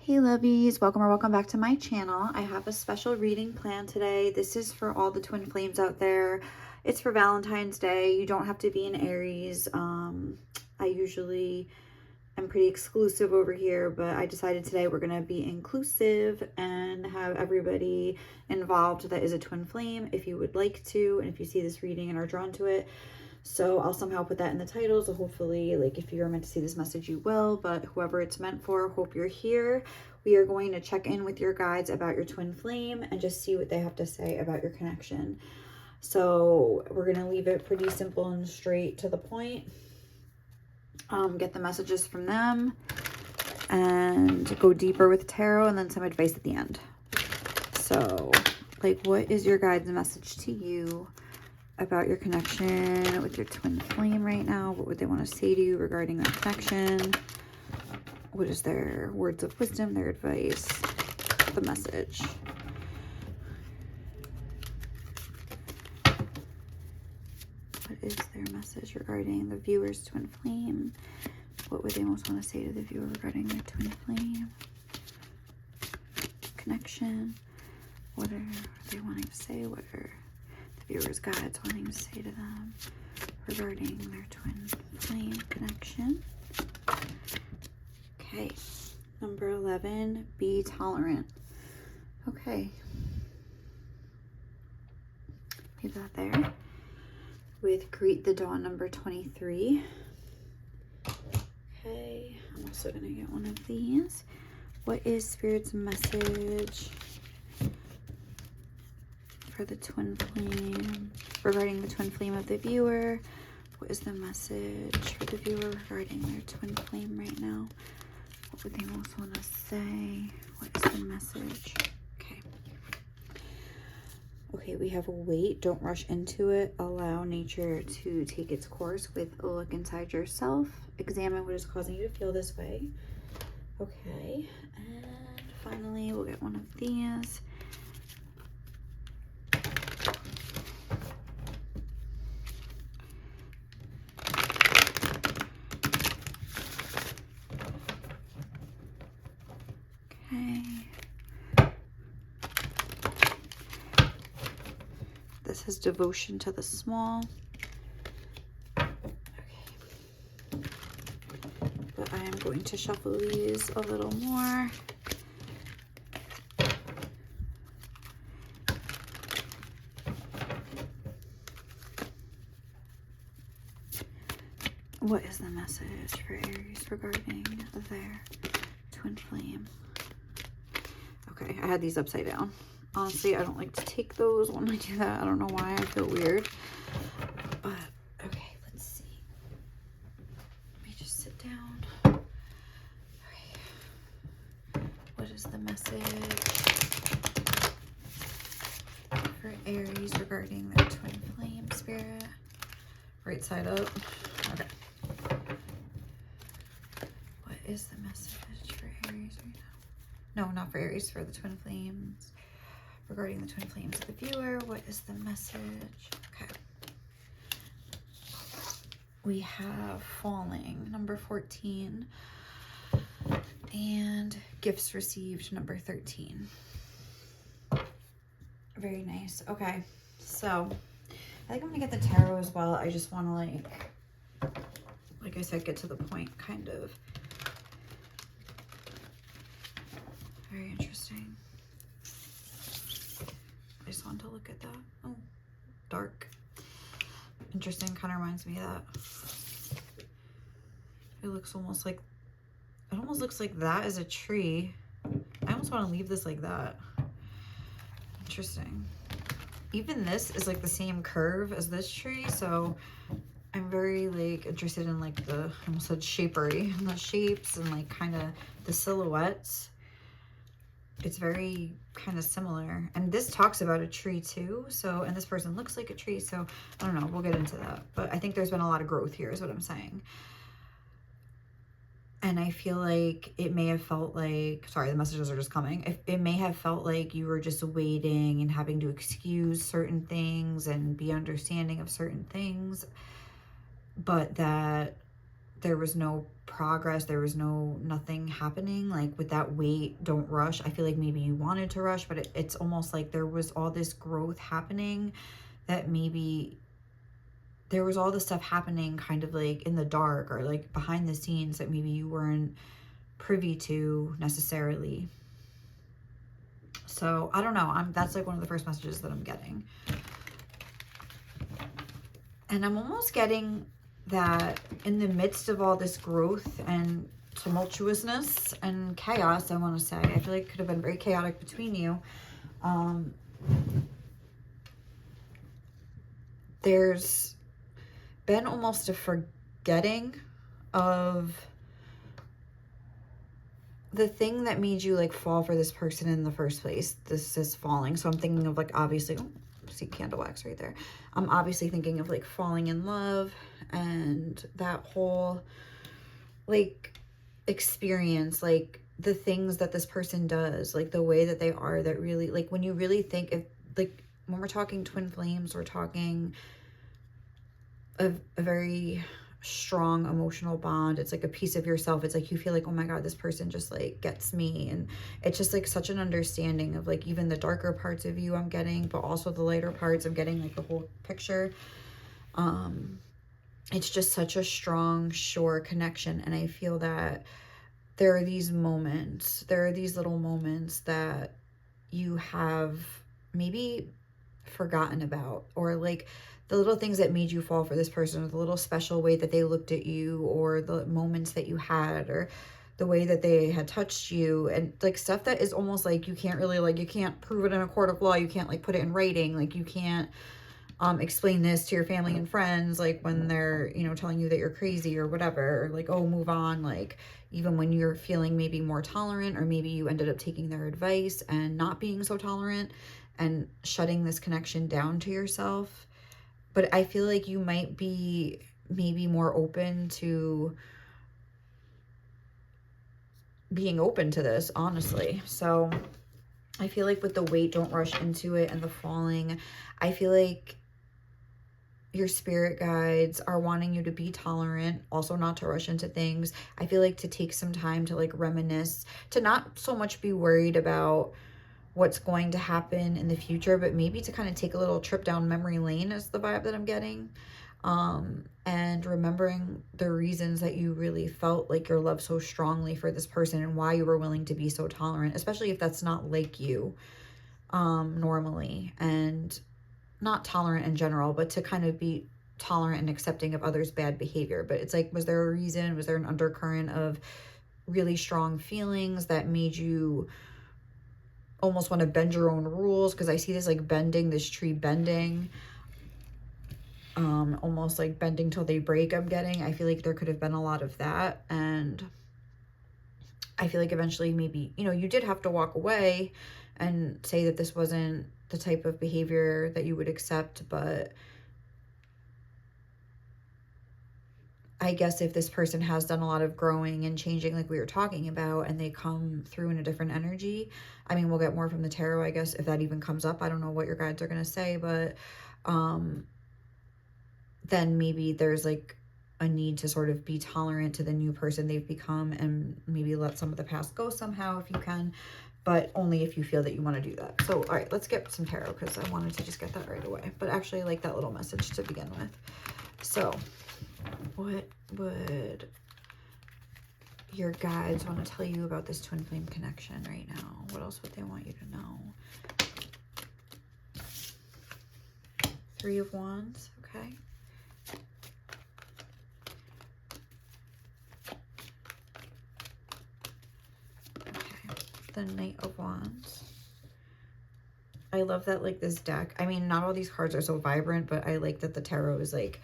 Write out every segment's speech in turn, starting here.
Hey lovies, welcome or welcome back to my channel. I have a special reading planned today. This is for all the twin flames out there. It's for Valentine's Day. You don't have to be an Aries. I usually am pretty exclusive over here, but I decided today we're gonna be inclusive and have everybody involved that is a twin flame if you would like to, and if you see this reading and are drawn to it. So I'll somehow put that in the title. So hopefully, like, if you're meant to see this message, you will. But whoever it's meant for, hope you're here. We are going to check in with your guides about your twin flame and just see what they have to say about your connection. So we're going to leave it pretty simple and straight to the point. Get the messages from them and go deeper with tarot and then some advice at the end. So, like, what is your guide's message to you about your connection with your twin flame right now? What would they want to say to you regarding that connection? What is their words of wisdom, their advice, the message? What is their message regarding the viewer's twin flame? What would they most want to say to the viewer regarding their twin flame connection? What are they wanting to say? What are viewers' guides wanting to say to them regarding their twin flame connection? Okay, number 11, be tolerant. Okay, leave that there. With greet the dawn, number 23. Okay, I'm also gonna get one of these. What is Spirit's message for the twin flame, regarding the twin flame of the viewer? What is the message for the viewer regarding their twin flame right now? What would they most want to say? What is the message? Okay. Okay, we have a wait. Don't rush into it. Allow nature to take its course with a look inside yourself. Examine what is causing you to feel this way. Okay, and finally, we'll get one of these. Okay. This is devotion to the small. Okay. But I am going to shuffle these a little more. What is the message for Aries regarding their twin flame? Okay, I had these upside down. Honestly, I don't like to take those when I do that. I don't know why. I feel weird. But, okay, let's see. Let me just sit down. Okay. What is the message for Aries regarding their twin flame, Spirit? Right side up. Okay. What is the message for Aries right now? No, not for Aries, for the twin flames. Regarding the twin flames of the viewer, what is the message? Okay. We have falling, number 14. And gifts received, number 13. Very nice. Okay. So, I think I'm going to get the tarot as well. I just want to, like I said, get to the point, kind of. Very interesting. I just wanted to look at that. Oh, dark. Interesting. Kind of reminds me of that. It looks almost like, it almost looks like that is a tree. I almost want to leave this like that. Interesting. Even this is like the same curve as this tree, so I'm very like interested in like the, I almost said shapery, and the shapes and like kind of the silhouettes. It's very kind of similar, and this talks about a tree too, so, and this person looks like a tree, so I don't know, we'll get into that, but I think there's been a lot of growth here is what I'm saying. And I feel like it may have felt like, sorry, the messages are just coming. It may have felt like you were just waiting and having to excuse certain things and be understanding of certain things, but that there was no progress, there was nothing happening. Like with that wait, don't rush. I feel like maybe you wanted to rush, but it's almost like there was all this growth happening, that maybe there was all this stuff happening kind of like in the dark, or like behind the scenes, that maybe you weren't privy to necessarily. So I don't know, that's like one of the first messages that I'm getting. And I'm almost getting that in the midst of all this growth and tumultuousness and chaos, I want to say, I feel like it could have been very chaotic between you. There's been almost a forgetting of the thing that made you like fall for this person in the first place. This is falling. So I'm thinking of like, obviously, oh, see candle wax right there. I'm obviously thinking of like falling in love and that whole like experience, like the things that this person does, like the way that they are, that really, like when you really think of, like when we're talking twin flames, we're talking a very strong emotional bond. It's like a piece of yourself. It's like you feel like, oh my God, this person just like gets me. And it's just like such an understanding of like even the darker parts of you I'm getting, but also the lighter parts. I'm getting like the whole picture. It's just such a strong, sure connection. And I feel that there are these moments, there are these little moments that you have maybe forgotten about, or like the little things that made you fall for this person, or the little special way that they looked at you, or the moments that you had, or the way that they had touched you, and like stuff that is almost like you can't really, like, you can't prove it in a court of law. You can't like put it in writing. Like you can't explain this to your family and friends, like when they're, you know, telling you that you're crazy or whatever, or like, oh, move on. Like even when you're feeling maybe more tolerant, or maybe you ended up taking their advice and not being so tolerant and shutting this connection down to yourself. But I feel like you might be maybe more open to being open to this, honestly. So I feel like with the wait, don't rush into it, and the falling, I feel like your spirit guides are wanting you to be tolerant, also not to rush into things. I feel like to take some time to like reminisce, to not so much be worried about what's going to happen in the future, but maybe to kind of take a little trip down memory lane is the vibe that I'm getting. And remembering the reasons that you really felt like your love so strongly for this person, and why you were willing to be so tolerant, especially if that's not like you normally, and not tolerant in general, but to kind of be tolerant and accepting of others' bad behavior. But it's like, was there a reason? Was there an undercurrent of really strong feelings that made you almost want to bend your own rules? Because I see this like bending, this tree bending, almost like bending till they break, I'm getting. I feel like there could have been a lot of that. And I feel like eventually maybe, you know, you did have to walk away and say that this wasn't the type of behavior that you would accept. But I guess if this person has done a lot of growing and changing, like we were talking about, and they come through in a different energy, I mean, we'll get more from the tarot, I guess, if that even comes up. I don't know what your guides are going to say, but then maybe there's like a need to sort of be tolerant to the new person they've become, and maybe let some of the past go somehow if you can, but only if you feel that you want to do that. So, all right, let's get some tarot, because I wanted to just get that right away. But actually, I like that little message to begin with. So, what would your guides want to tell you about this twin flame connection right now? What else would they want you to know? Three of Wands, okay. The Knight of Wands. I love that, like, this deck. I mean, not all these cards are so vibrant, but I like that the tarot is like,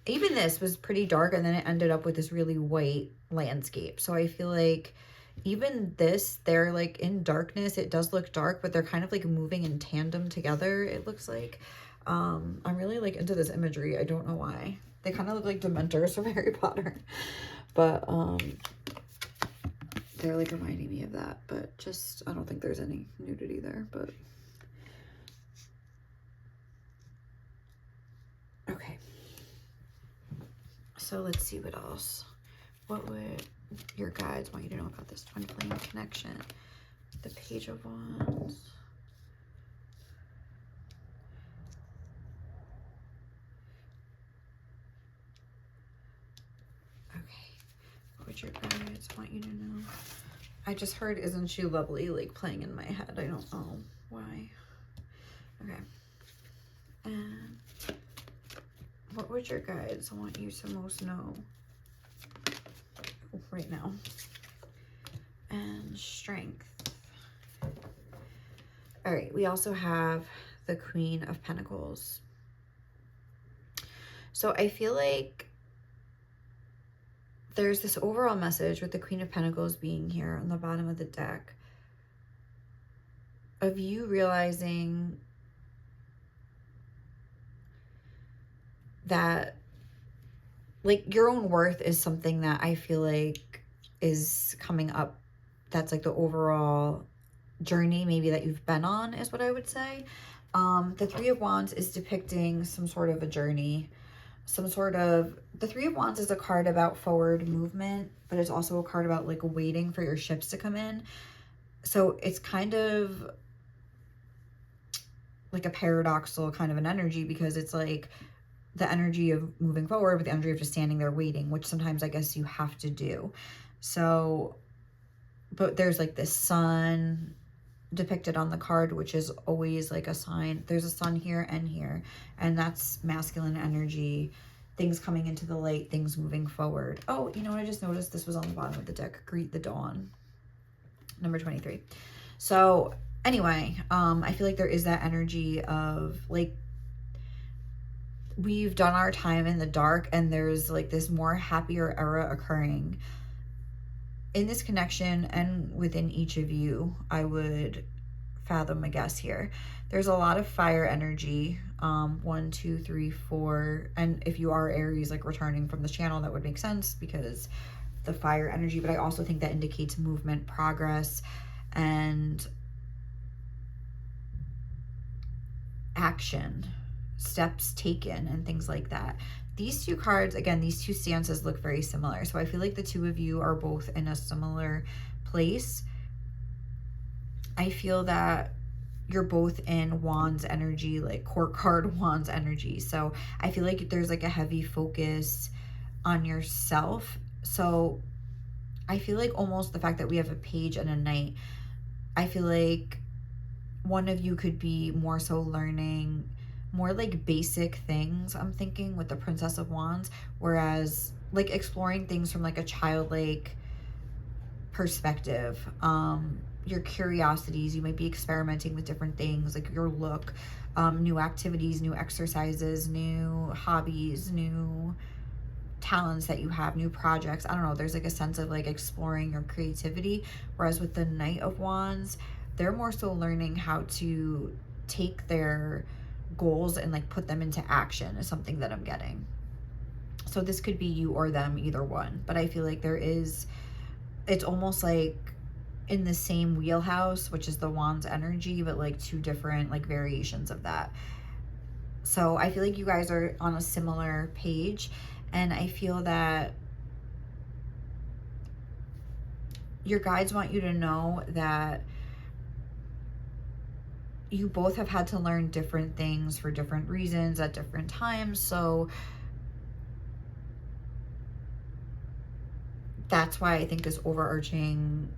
even this was pretty dark, and then it ended up with this really white landscape. So I feel like even this, they're like in darkness. It does look dark, but they're kind of like moving in tandem together, it looks like. I'm really like into this imagery. I don't know why. They kind of look like Dementors from Harry Potter. But they're like reminding me of that, but just, I don't think there's any nudity there, but okay. So let's see what else. What would your guides want you to know about this twin flame connection? The Page of Wands. Okay. What would your guides want you to know? I just heard, isn't she lovely, like playing in my head. I don't know why. Okay. And what would your guides want you to most know right now? And strength. All right, we also have the Queen of Pentacles. So I feel like there's this overall message with the Queen of Pentacles being here on the bottom of the deck of you realizing that like your own worth is something that I feel like is coming up. That's like the overall journey maybe that you've been on is what I would say. The Three of Wands is depicting some sort of a journey, the Three of Wands is a card about forward movement, but it's also a card about like waiting for your ships to come in. So it's kind of like a paradoxical kind of an energy, because it's like the energy of moving forward with the energy of just standing there waiting, which sometimes I guess you have to do. So, but there's like this sun depicted on the card, which is always like a sign. There's a sun here, and that's masculine energy, things coming into the light, things moving forward. Oh, you know what I just noticed? This was on the bottom of the deck. Greet the dawn, number 23. So anyway, I feel like there is that energy of like, we've done our time in the dark, and there's like this more happier era occurring in this connection and within each of you. I would fathom a guess here. There's a lot of fire energy. 1, 2, 3, 4. And if you are Aries, like returning from the channel, that would make sense because the fire energy. But I also think that indicates movement, progress, and action, steps taken, and things like that. These two cards, again, these two stances look very similar. So I feel like the two of you are both in a similar place. I feel that you're both in Wands energy, like court card Wands energy. So I feel like there's like a heavy focus on yourself. So I feel like almost the fact that we have a Page and a Knight, I feel like one of you could be more so learning more like basic things, I'm thinking, with the Princess of Wands, whereas like exploring things from like a childlike perspective. Your curiosities, you might be experimenting with different things, like your look, new activities, new exercises, new hobbies, new talents that you have, new projects. I don't know, there's like a sense of like exploring your creativity, whereas with the Knight of Wands, they're more so learning how to take their goals and like put them into action is something that I'm getting. So this could be you or them, either one, but I feel like it's almost like in the same wheelhouse, which is the Wands energy, but like two different like variations of that. So I feel like you guys are on a similar page, and I feel that your guides want you to know that you both have had to learn different things for different reasons at different times. So that's why I think this overarching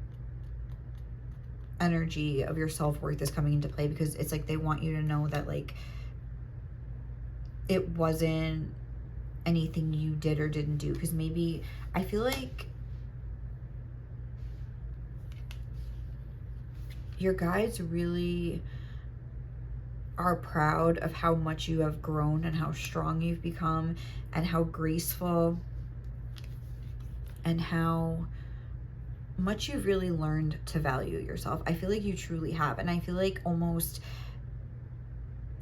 energy of your self-worth is coming into play, because it's like they want you to know that like it wasn't anything you did or didn't do. Because maybe I feel like your guides really are proud of how much you have grown and how strong you've become and how graceful and how much you've really learned to value yourself. I feel like you truly have. And I feel like almost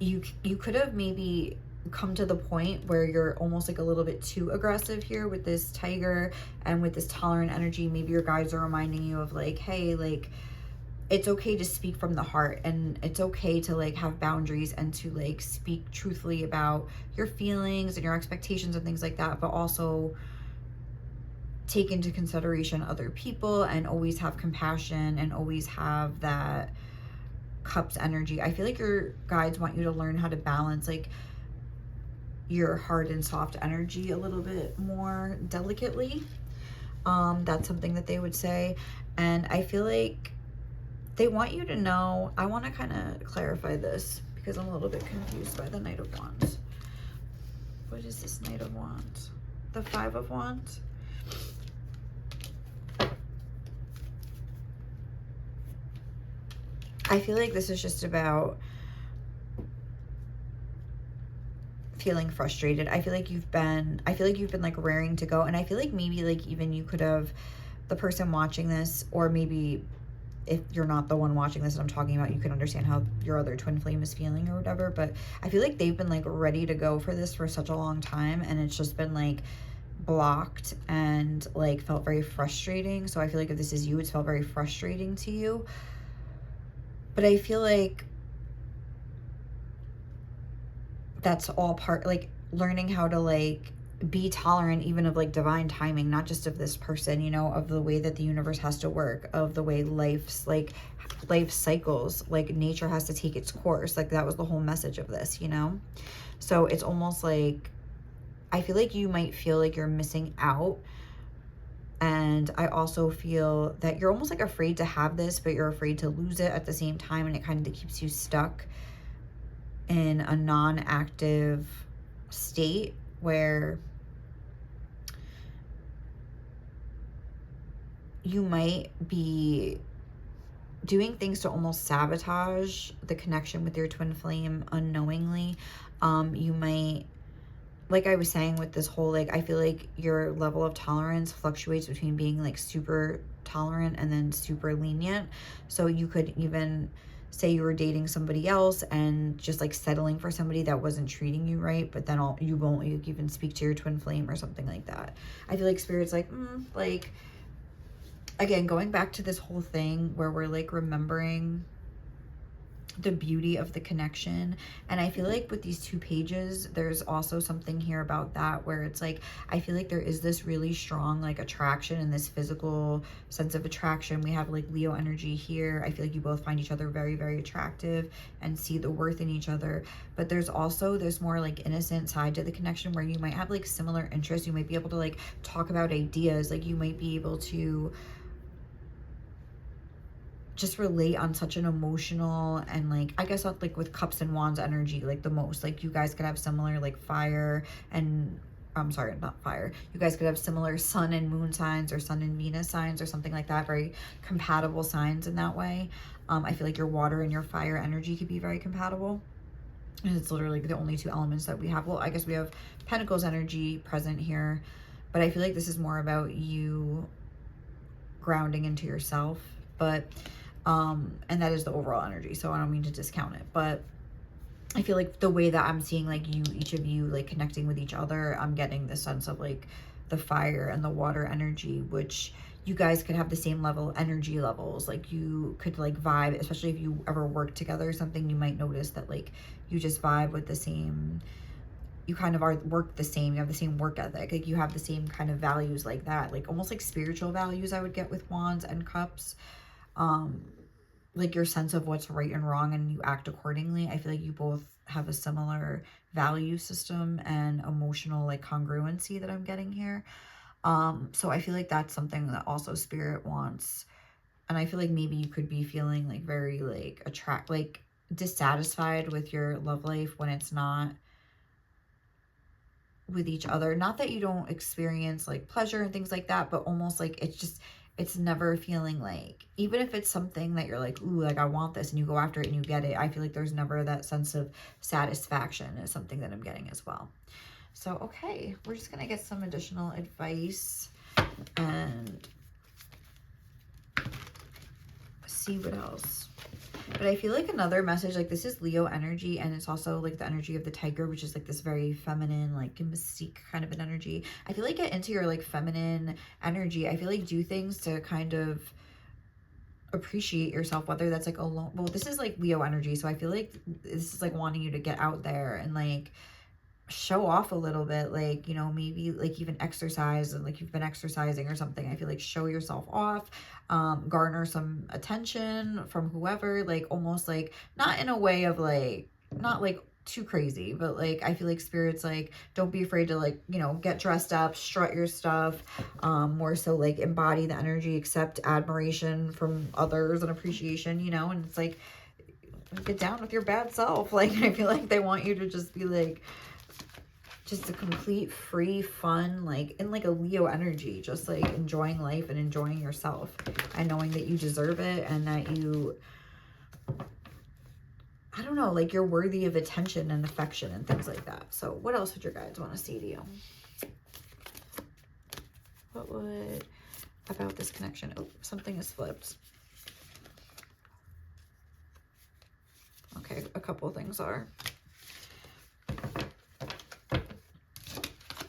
you could have maybe come to the point where you're almost like a little bit too aggressive here with this Tiger and with this tolerant energy. Maybe your guides are reminding you of like, hey, like it's okay to speak from the heart, and it's okay to like have boundaries and to like speak truthfully about your feelings and your expectations and things like that, but also take into consideration other people and always have compassion and always have that Cups energy. I feel like your guides want you to learn how to balance like your hard and soft energy a little bit more delicately. That's something that they would say. And I feel like they want you to know, I want to kind of clarify this because I'm a little bit confused by the Knight of Wands. What is this Knight of Wands? The Five of Wands? I feel like this is just about feeling frustrated. I feel like you've been like raring to go, and I feel like maybe like even you could have, the person watching this, or maybe if you're not the one watching this that I'm talking about, you can understand how your other twin flame is feeling or whatever, but I feel like they've been like ready to go for this for such a long time, and it's just been like blocked and like felt very frustrating. So I feel like if this is you, it's felt very frustrating to you. But I feel like that's all part, like learning how to like be tolerant even of like divine timing, not just of this person, you know, of the way that the universe has to work, of the way life's like life cycles, like nature has to take its course. Like that was the whole message of this, you know? So it's almost like, I feel like you might feel like you're missing out. And I also feel that you're almost like afraid to have this, but you're afraid to lose it at the same time. And it kind of keeps you stuck in a non-active state where you might be doing things to almost sabotage the connection with your twin flame unknowingly. You might, like I was saying with this whole, like, I feel like your level of tolerance fluctuates between being like super tolerant and then super lenient. So you could even say you were dating somebody else and just like settling for somebody that wasn't treating you right, but then you won't even speak to your twin flame or something like that. I feel like Spirit's like, like, again, going back to this whole thing where we're like remembering the beauty of the connection. And I feel like with these 2 pages, there's also something here about that where it's like, I feel like there is this really strong like attraction and this physical sense of attraction. We have like Leo energy here. I feel like you both find each other very, very attractive and see the worth in each other. But there's also this more like innocent side to the connection where you might have like similar interests. You might be able to like talk about ideas. Like you might be able to just relate on such an emotional and like, I guess like with Cups and Wands energy, like the most, like you guys could have similar like fire and, I'm sorry, not fire. You guys could have similar sun and moon signs or sun and Venus signs or something like that, very compatible signs in that way. I feel like your water and your fire energy could be very compatible. And it's literally the only 2 elements that we have. Well, I guess we have Pentacles energy present here, but I feel like this is more about you grounding into yourself. But and that is the overall energy, so I don't mean to discount it, but I feel like the way that I'm seeing like you, each of you like connecting with each other, I'm getting the sense of like the fire and the water energy, which you guys could have the same level energy levels. Like you could like vibe, especially if you ever work together or something, you might notice that like you just vibe with the same, you kind of are work the same, you have the same work ethic, like you have the same kind of values like that, like almost like spiritual values I would get with Wands and Cups. Like your sense of what's right and wrong and you act accordingly. I feel like you both have a similar value system and emotional like congruency that I'm getting here. So I feel like that's something that also Spirit wants. And I feel like maybe you could be feeling like very like like dissatisfied with your love life when it's not with each other. Not that you don't experience like pleasure and things like that, but almost like it's never feeling like, even if it's something that you're like, ooh, like I want this, and you go after it and you get it, I feel like there's never that sense of satisfaction is something that I'm getting as well. So, okay, we're just going to get some additional advice and see what else. But I feel like another message, like this is Leo energy, and it's also like the energy of the tiger, which is like this very feminine, like mystique kind of an energy. I feel like get into your like feminine energy. I feel like do things to kind of appreciate yourself, whether that's like alone. Well, this is like Leo energy, so I feel like this is like wanting you to get out there and like show off a little bit, like, you know, maybe like even exercise, and like you've been exercising or something. I feel like show yourself off, garner some attention from whoever, like almost like not in a way of like, not like too crazy, but like I feel like spirit's like, don't be afraid to like, you know, get dressed up, strut your stuff, more so like embody the energy, accept admiration from others and appreciation, you know. And it's like, get down with your bad self. Like I feel like they want you to just be like just a complete free fun, like in like a Leo energy, just like enjoying life and enjoying yourself and knowing that you deserve it and that you, I don't know, like you're worthy of attention and affection and things like that. So what else would your guides want to say to you? What would about this connection? Oh, something is flipped. Okay, a couple of things are.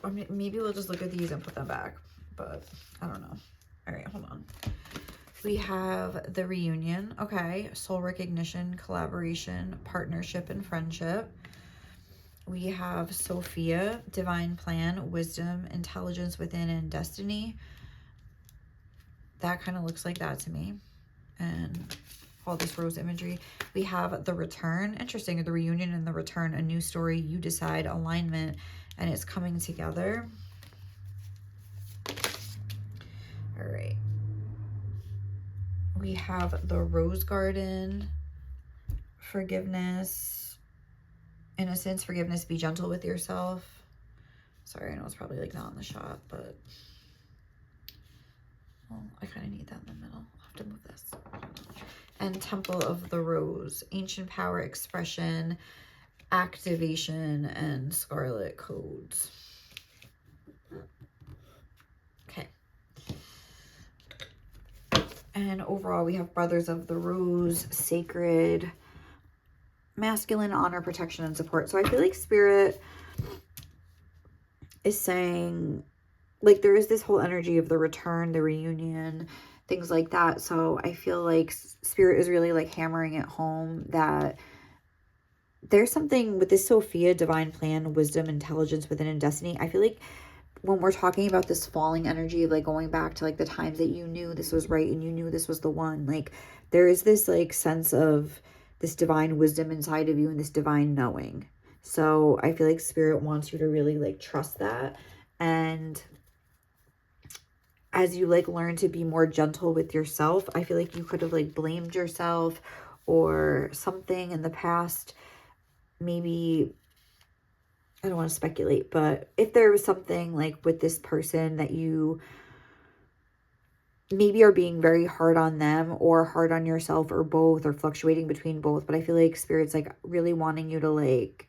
I mean, maybe we'll just look at these and put them back, but I don't know. All right, hold on. We have the reunion. Okay, soul recognition, collaboration, partnership, and friendship. We have Sophia, divine plan, wisdom, intelligence within, and destiny. That kind of looks like that to me. And all this rose imagery. We have the return. Interesting, the reunion and the return, a new story, you decide, alignment, and it's coming together. All right. We have the rose garden, forgiveness, innocence, forgiveness, be gentle with yourself. Sorry, I know it's probably like not in the shot, but well, I kind of need that in the middle. I'll have to move this. And temple of the rose, ancient power, expression, activation, and scarlet codes. Okay. And overall, we have brothers of the rose, sacred, masculine, honor, protection, and support. So I feel like spirit is saying, like, there is this whole energy of the return, the reunion, things like that. So I feel like spirit is really like hammering it home that there's something with this Sophia, divine plan, wisdom, intelligence within, and destiny. I feel like when we're talking about this falling energy of like going back to like the times that you knew this was right and you knew this was the one, like there is this like sense of this divine wisdom inside of you and this divine knowing. So I feel like spirit wants you to really like trust that. And as you like learn to be more gentle with yourself, I feel like you could have like blamed yourself or something in the past. Maybe, I don't want to speculate, but if there was something like with this person that you maybe are being very hard on them or hard on yourself or both, or fluctuating between both, but I feel like spirit's like really wanting you to like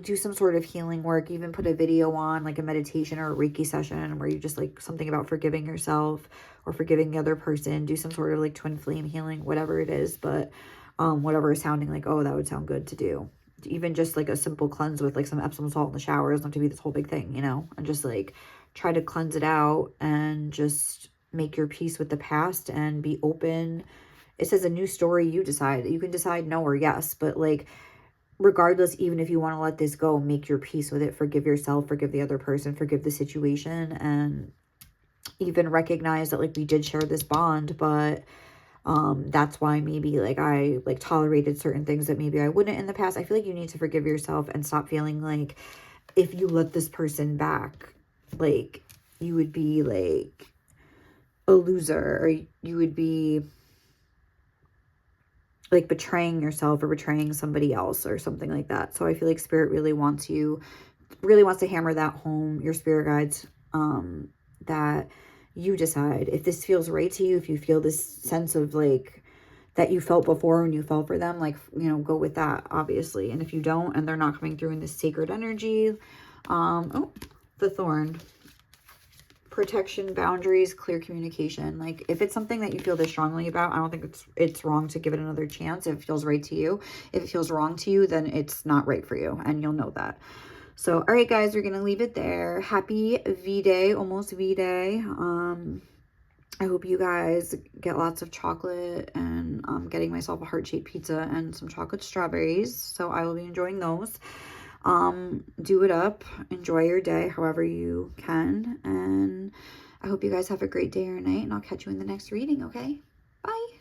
do some sort of healing work, even put a video on like a meditation or a Reiki session where you just like something about forgiving yourself or forgiving the other person, do some sort of like twin flame healing, whatever it is, but whatever is sounding like, oh, that would sound good to do. Even just like a simple cleanse with like some Epsom salt in the shower doesn't have to be this whole big thing, you know, and just like try to cleanse it out and just make your peace with the past and be open. It says a new story, you decide. You can decide no or yes, but like regardless, even if you want to let this go, make your peace with it, forgive yourself, forgive the other person, forgive the situation, and even recognize that like we did share this bond, but that's why maybe like I like tolerated certain things that maybe I wouldn't in the past. I feel like you need to forgive yourself and stop feeling like if you let this person back, like you would be like a loser, or you would be like betraying yourself or betraying somebody else or something like that. So I feel like spirit really wants to hammer that home, your spirit guides, that you decide if this feels right to you, if you feel this sense of like that you felt before when you fell for them, like, you know, go with that, obviously. And if you don't, and they're not coming through in this sacred energy, oh, the thorn, protection, boundaries, clear communication. Like if it's something that you feel this strongly about, I don't think it's wrong to give it another chance if it feels right to you. If it feels wrong to you, then it's not right for you, and you'll know that. So, all right, guys, we're going to leave it there. Happy V-Day, almost V-Day. I hope you guys get lots of chocolate, and I'm getting myself a heart-shaped pizza and some chocolate strawberries. So I will be enjoying those. Do it up. Enjoy your day however you can. And I hope you guys have a great day or night, and I'll catch you in the next reading, okay? Bye.